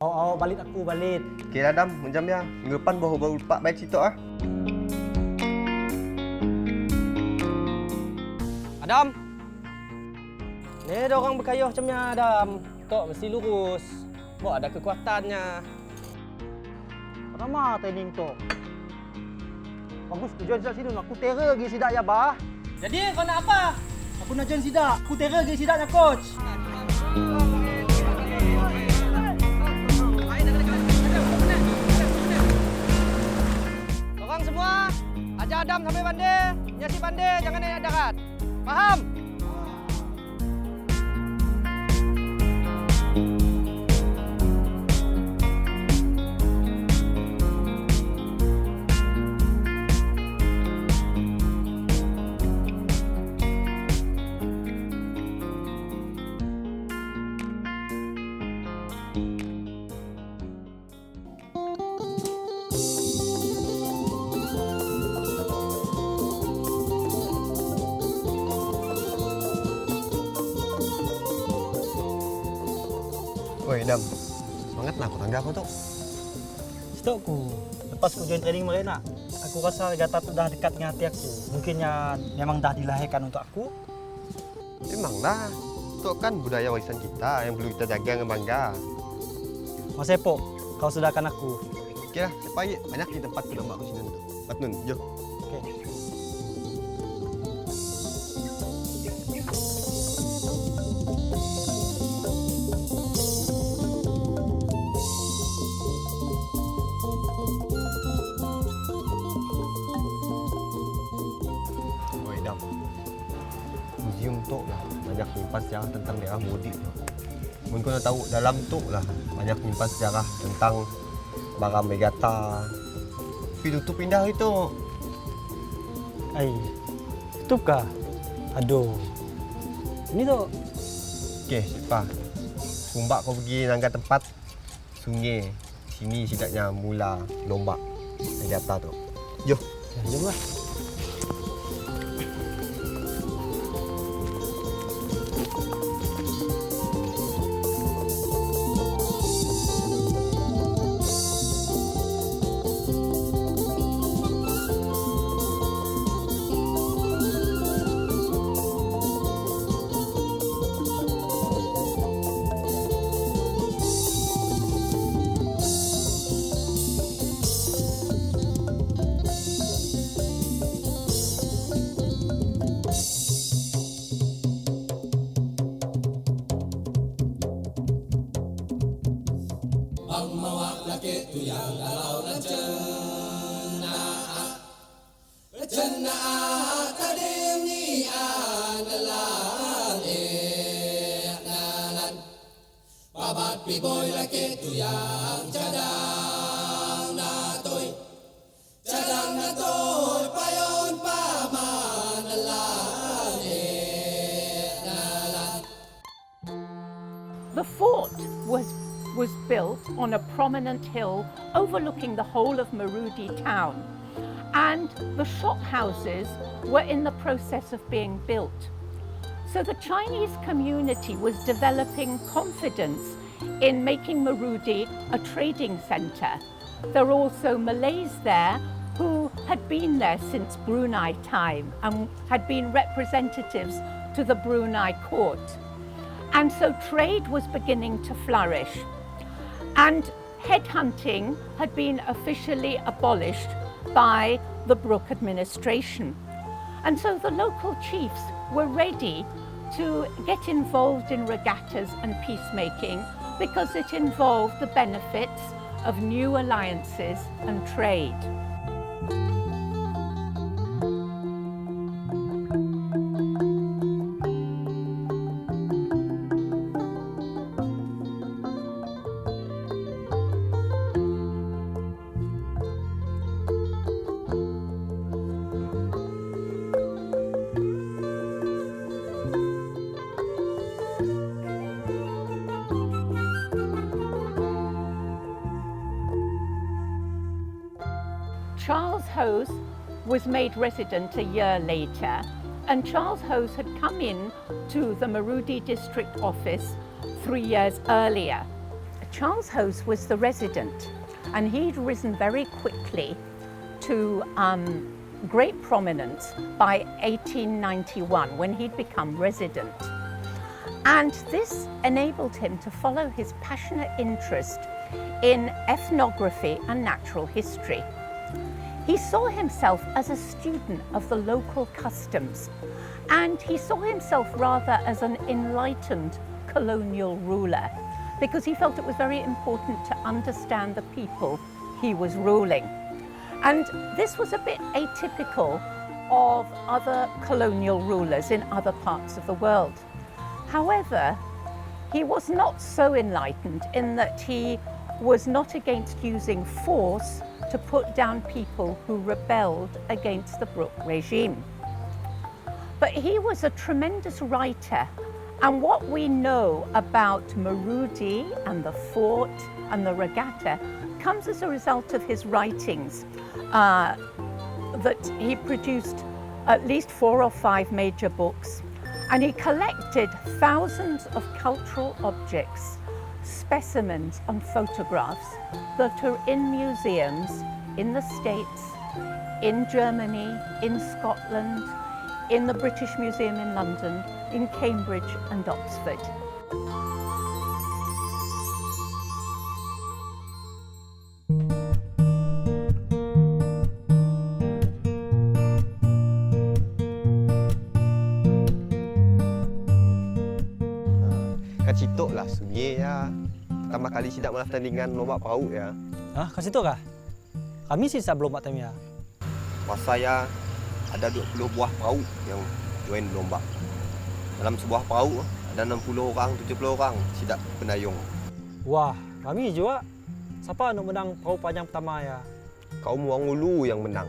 Awak balik aku balik. Okey lah Dam, macam ya. Minggu depan baru lepak baik cerita ah. Adam. Ni ada orang berkayuh macam ni Adam. Tok mesti lurus. Tok ada kekuatannya. Lama training tu. Bagus tu join sidak sini. Aku terror lagi sidak ya bah. Jadi kau nak apa? Aku nak join sidak. Aku terror lagi sidaknya coach. Korang semua, ajar Adam sampai pandai. Nyasi pandai, jangan naik darat. Faham? Oi Dam, semangatlah aku tangga apa tu? Stokku. Lepas aku join training kemarin nak. Aku rasa Regatta tu dah dekat dengan hati aku. Mungkinnya memang dah dilahirkan untuk aku. Memanglah. Itu kan budaya warisan kita yang perlu kita jaga dengan bangga. Mas Epok, kau sudahkan aku. Okeylah, cepat lagi. Banyak di tempat tu nampak aku sini tu. Patnun, jom. Okey. Oi Dam. Museum tu lah banyak menyimpan sejarah tentang daerah Mudik tu. Mungkin kau nak tahu dalam tu lah banyak menyimpan sejarah tentang Baram Regatta. Tapi tutup pindah itu. Ai. Tutup kah? Aduh. Ini tu. Okey, cepat. Sumbak kau pergi nangga tempat sungai. Sini sidaknya mula lomba Regatta tu. Jom. Ya, jomlah. The fort was built on a prominent hill overlooking the whole of Marudi town, and the shop houses were in the process of being built. So the Chinese community was developing confidence in making Marudi a trading centre. There are also Malays there who had been there since Brunei time and had been representatives to the Brunei court. And so trade was beginning to flourish. And headhunting had been officially abolished by the Brooke administration. And so the local chiefs were ready to get involved in regattas and peacemaking because it involved the benefits of new alliances and trade. Charles Hose was made resident a year later, and Charles Hose had come in to the Marudi district office 3 years earlier. Charles Hose was the resident, and he'd risen very quickly to great prominence by 1891 when he'd become resident. And this enabled him to follow his passionate interest in ethnography and natural history. He saw himself as a student of the local customs, and he saw himself rather as an enlightened colonial ruler, because he felt it was very important to understand the people he was ruling. And this was a bit atypical of other colonial rulers in other parts of the world. However, he was not so enlightened in that he was not against using force to put down people who rebelled against the Brooke regime. But he was a tremendous writer, and what we know about Marudi and the fort and the regatta comes as a result of his writings, that he produced at least 4 or 5 major books, and he collected thousands of cultural objects, specimens and photographs that are in museums in the States, in Germany, in Scotland, in the British Museum in London, in Cambridge and Oxford. Kat situ lah sungai ya. Pertama kali sidak malah pertandingan lomba perahu ya. Ah, kat situ kah? Kami sih sebelum Mak Tam ya. Masa ya ada 20 buah perahu yang join lomba. Dalam sebuah perahu ada 60 orang, 70 orang sidak penayung. Wah, kami juga. Siapa nak menang perahu panjang pertama ya? Kaum orang Ulu yang menang.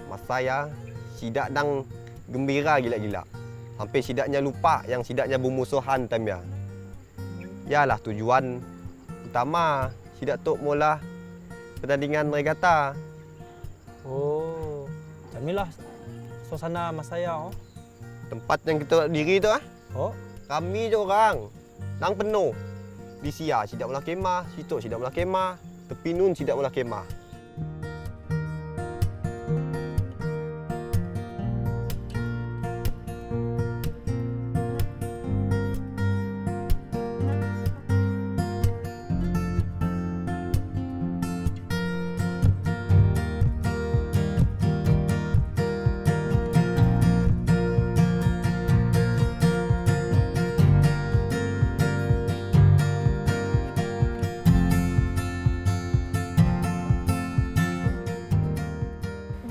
Masa ya sidak dang gembira gila-gila. Sampai sidaknya lupa yang sidaknya bermusuhan time ya. Yalah tujuan utama sidak tok mula pertandingan regatta. Oh, jamilah suasana masa ya. Oh. Tempat yang kita diri tu Oh, kami je orang. Nang penuh. Di sia sidak mula kemah, situ sidak mula kemah, tepi nun sidak mula kemah.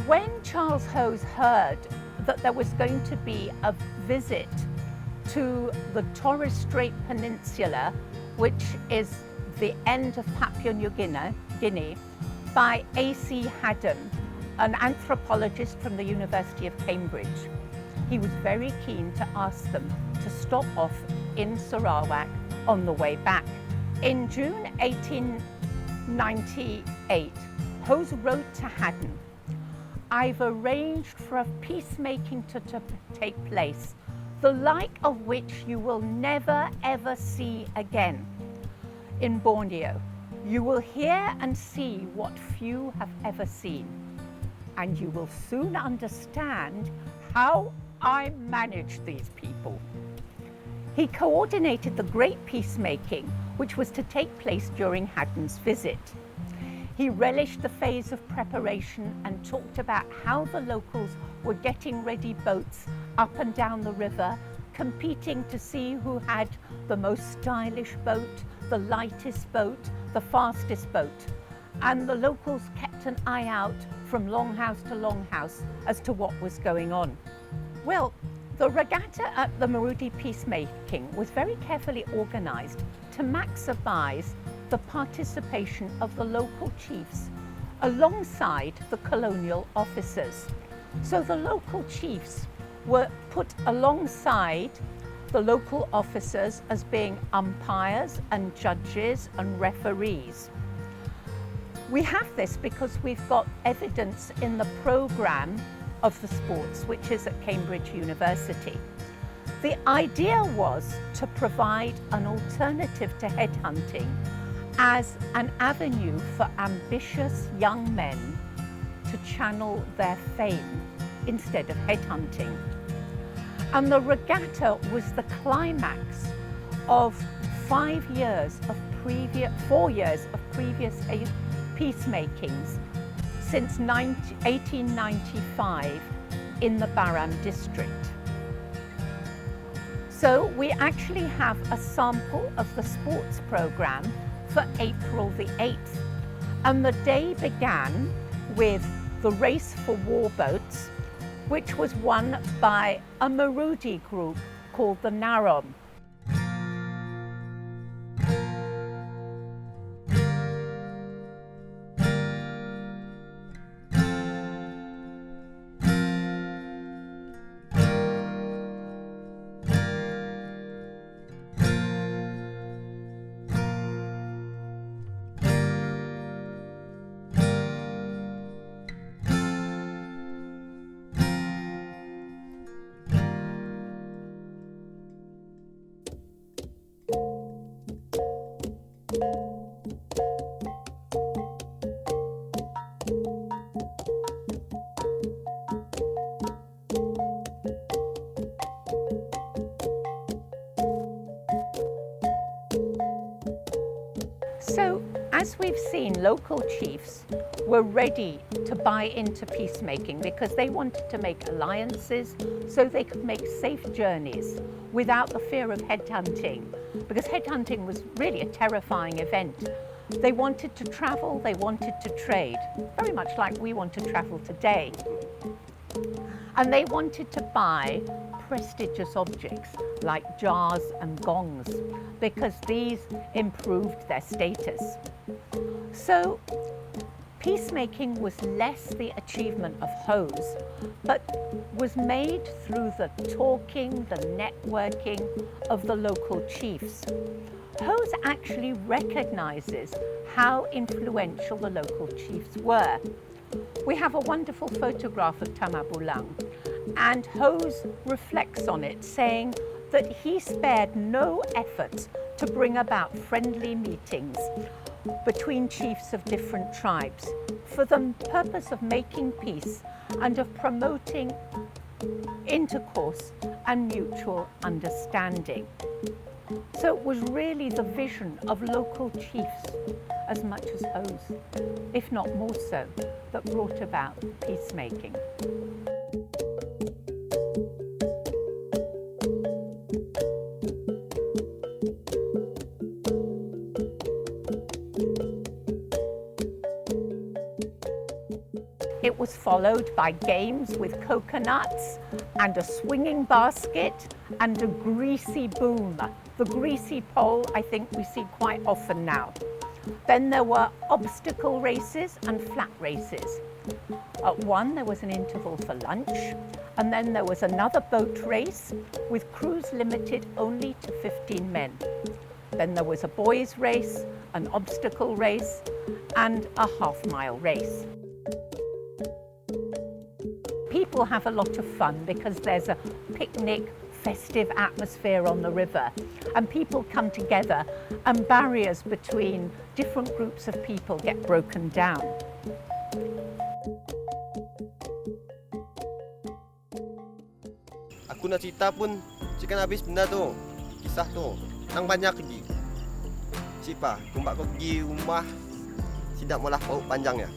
When Charles Hose heard that there was going to be a visit to the Torres Strait Peninsula, which is the end of Papua New Guinea, by A.C. Haddon, an anthropologist from the University of Cambridge, he was very keen to ask them to stop off in Sarawak on the way back. In June 1898, Hose wrote to Haddon, "I've arranged for a peacemaking to take place, the like of which you will never ever see again. In Borneo, you will hear and see what few have ever seen, and you will soon understand how I managed these people." He coordinated the great peacemaking which was to take place during Haddon's visit. He relished the phase of preparation and talked about how the locals were getting ready boats up and down the river, competing to see who had the most stylish boat, the lightest boat, the fastest boat. And the locals kept an eye out from longhouse to longhouse as to what was going on. Well, the regatta at the Marudi peacemaking was very carefully organised to maximise the participation of the local chiefs alongside the colonial officers. So the local chiefs were put alongside the local officers as being umpires and judges and referees. We have this because we've got evidence in the programme of the sports, which is at Cambridge University. The idea was to provide an alternative to headhunting as an avenue for ambitious young men to channel their fame instead of headhunting. And the regatta was the climax of 4 years of previous peacemakings since 1895 in the Baram district. So we actually have a sample of the sports program for April the 8th. And the day began with the race for warboats, which was won by a Marudi group called the Narom. So, as we've seen, local chiefs were ready to buy into peacemaking because they wanted to make alliances so they could make safe journeys without the fear of headhunting, because headhunting was really a terrifying event. They wanted to travel, they wanted to trade, very much like we want to travel today. And they wanted to buy prestigious objects like jars and gongs because these improved their status. So peacemaking was less the achievement of hoes, but was made through the talking, the networking of the local chiefs. Hoes actually recognizes how influential the local chiefs were. We have a wonderful photograph of Tamabulang, and Hose reflects on it, saying that he spared no effort to bring about friendly meetings between chiefs of different tribes for the purpose of making peace and of promoting intercourse and mutual understanding. So it was really the vision of local chiefs as much as Hose, if not more so, that brought about peacemaking. It was followed by games with coconuts and a swinging basket and a greasy boom. The greasy pole, I think we see quite often now. Then there were obstacle races and flat races. At one, there was an interval for lunch, and then there was another boat race with crews limited only to 15 men. Then there was a boys' race, an obstacle race, and a half-mile race. People have a lot of fun because there's a picnic, festive atmosphere on the river, and people come together and barriers between different groups of people get broken down. Aku nak cerita pun cikan habis benda tu. Kisah tu. Nang banyak lagi. Sipa, kumbak kau pergi rumah sidak malah paut panjang ya.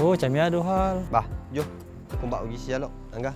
Oh, macam ya ada hal. Bah, jom. Kumbak pergi sialok. Angga.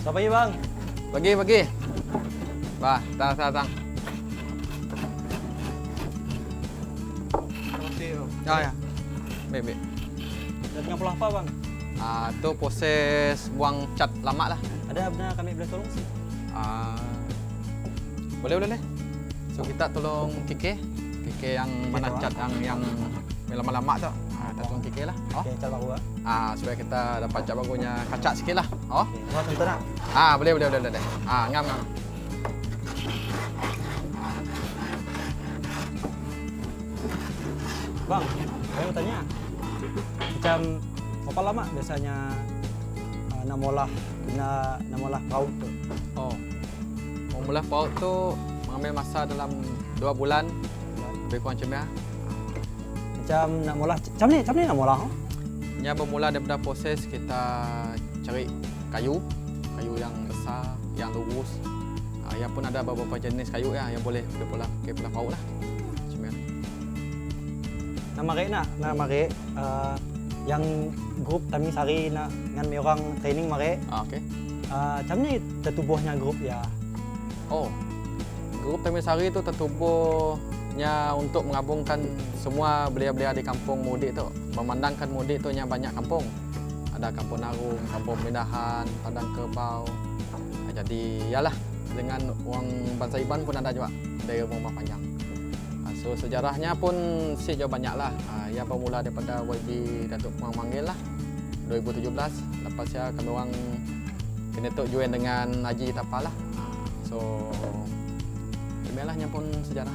Selamat pagi bang. Bagi. Bah, datang. Ya. Baik. Dan dengan pola apa bang? Tu proses buang cat lama lah. Ada benar kami boleh tolong sih? Boleh. So kita tolong Kike yang mana cat yang lama-lama tu. Kita tolong Kike lah. Oke, cat baru ah. Supaya kita dapat cat bagunya kacak sikit lah. Buat contoh nak? Boleh. Ngam. Bang, saya mau tanya. Macam berapa lama biasanya nak molah paut tu? Mula paut tu mengambil masa dalam 2 bulan. Lebih kurang macam ni. Macam nak molah, macam ni nak molah? Nya bermula daripada proses kita cari kayu yang besar, yang lurus. Yang pun ada beberapa jenis kayu ya yang boleh pola paut lah. Macam ni. Nak mari yang grup kami sari nak dengan orang training mari. Okey. Macam ni tertubuhnya grup ya. Grup Sari itu tertubuhnya untuk menggabungkan semua belia-belia di kampung Mudik tu. Memandangkan Mudik tu yang banyak kampung. Ada Kampung Narung, Kampung Pemindahan, Padang Kerbau. Jadi yalah dengan orang bangsa Iban pun ada juga dari rumah panjang. So sejarahnya pun jauh banyak lah. Ia bermula daripada YB Datuk Puang Manggil lah 2017. Lepas ya kami orang kena join dengan Haji Tapal lah. So inilah yang pun sejarah.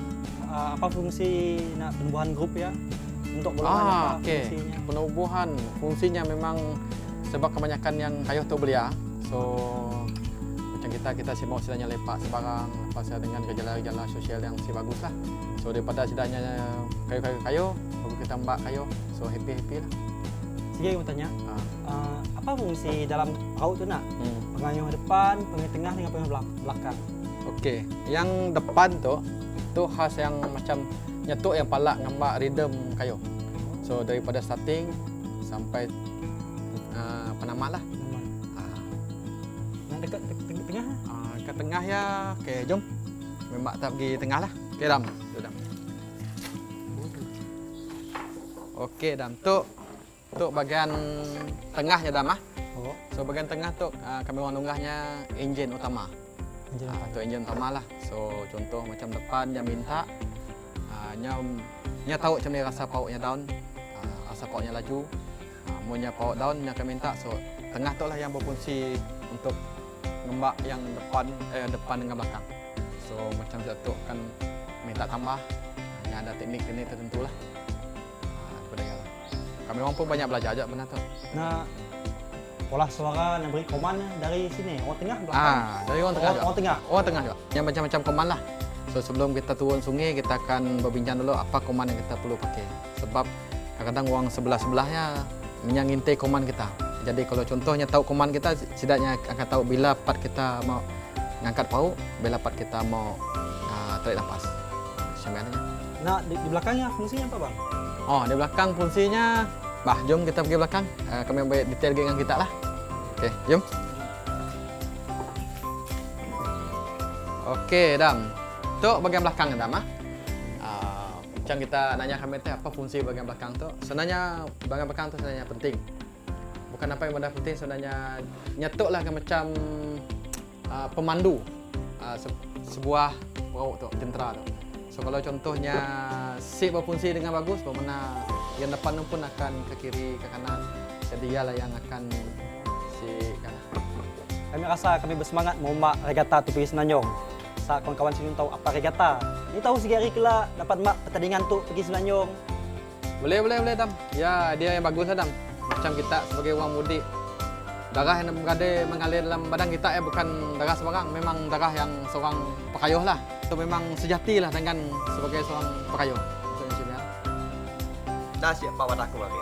Apa fungsi nak penubuhan grup ya? Untuk golongan apa fungsinya? Penubuhan fungsinya memang sebab kebanyakan yang kayuh tu belia. So macam kita si mau sidanya lepak sebarang, lepas dengan gejala-gejala sosial yang si bagus lah. So daripada sidanya kayu, baru kita mbak kayu. So happy lah. Sige mau tanya. Apa fungsi dalam paut tu nak? Pengayuh depan, pengayuh tengah dengan pengayuh belakang. Okey, yang depan tu khas yang macam nyetuk yang palak ngambak rhythm kayu. So daripada starting sampai penamat lah. Yang dekat tengah? Ke tengah ya. Okey, jom. Membak tak pergi tengah lah. Okey, Dam. Okey, Dam. Tu bahagian tengahnya Dam. So bahagian tengah tu kami orang nunggahnya enjin utama. Tu enjin utama lah. So contoh macam depan yang minta nya tahu macam ni rasa pautnya down, rasa pautnya laju. Munnya paut down yang kami minta. So tengah tu lah yang berfungsi untuk ngembak yang depan dengan belakang. So macam satu kan minta tambah. Ada teknik-teknik tertentu lah. Kami orang pun banyak belajar aja benar tu. Nah, pola suara nak beri koman dari sini, orang tengah belakang. Dari orang tengah. Orang tengah juga. Yang macam-macam koman lah. So sebelum kita turun sungai, kita akan berbincang dulu apa koman yang kita perlu pakai. Sebab kadang-kadang orang sebelah-sebelahnya menyangintai koman kita. Jadi kalau contohnya tahu koman kita, setidaknya akan tahu bila part kita mau ngangkat paut, bila part kita mau tarik nafas. Sebenarnya. Nah, di belakangnya fungsinya apa bang? Di belakang fungsinya, jom kita pergi belakang. Kami ambil detail dengan kita lah. Okey, jom. Okey, Dam. Tu bahagian belakang Dam. Macam kita nanya kami apa fungsi bahagian belakang tu. Sebenarnya bahagian belakang tu sebenarnya penting. Bukan apa yang benda penting sebenarnya nyetuklah macam pemandu sebuah perahu tu, tentera tu. So kalau contohnya sip berfungsi dengan bagus, bermakna yang depan pun akan ke kiri, ke kanan. Jadi dialah yang akan kanan. Kami rasa kami bersemangat mau regatta tu pergi Semenanjung. Saat kawan-kawan sini tahu apa regatta. Ni tahu sikit hari kelak dapat pertandingan tu pergi Semenanjung. Boleh Dam. Ya, dia yang bagus Dam. Macam kita sebagai orang mudik, darah yang mengalir dalam badan kita bukan darah sembarang, memang darah yang seorang pekayuh lah. Itu memang sejati lah dengan sebagai seorang pekayuh. Dah siapa pada aku lagi.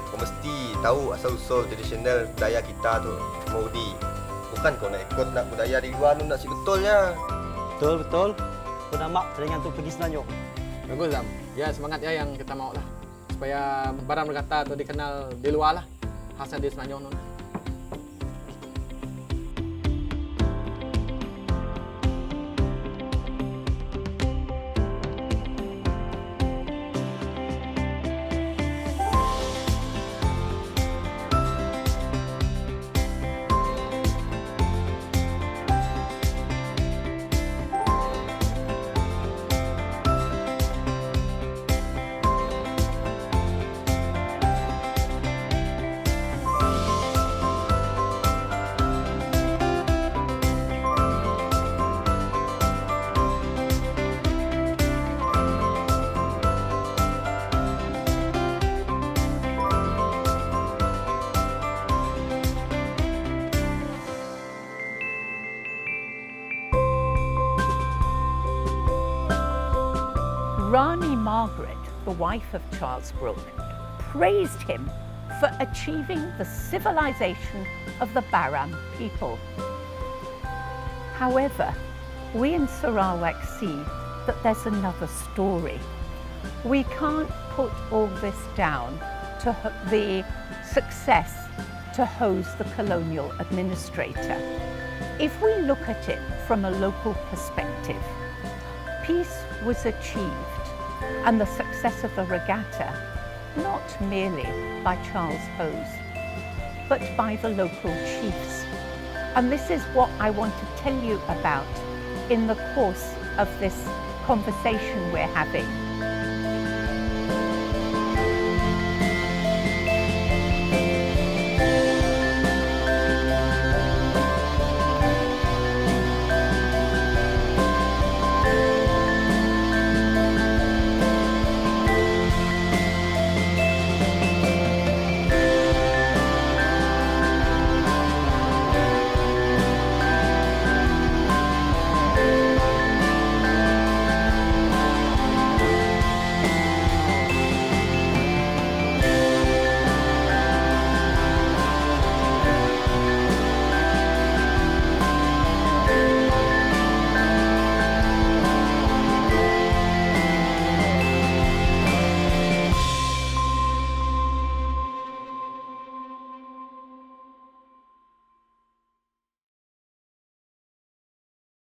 Kau mesti tahu asal-usul tradisional budaya kita tu, Maudi. Bukan kau nak ikut nak budaya di luar tu nak si betulnya. Betul. Kau nak mak pertandingan tu pergi Semenanjung. Bagus Dam. Ya semangat ya yang kita mau lah. Supaya Baram Regatta tu dikenal di luar lah. Khasnya di Semenanjung tu lah. Rani Margaret, the wife of Charles Brooke, praised him for achieving the civilization of the Baram people. However, we in Sarawak see that there's another story. We can't put all this down to the success to Ho's the colonial administrator. If we look at it from a local perspective, peace was achieved and the success of the regatta not merely by Charles Hose, but by the local chiefs. And this is what I want to tell you about in the course of this conversation we're having.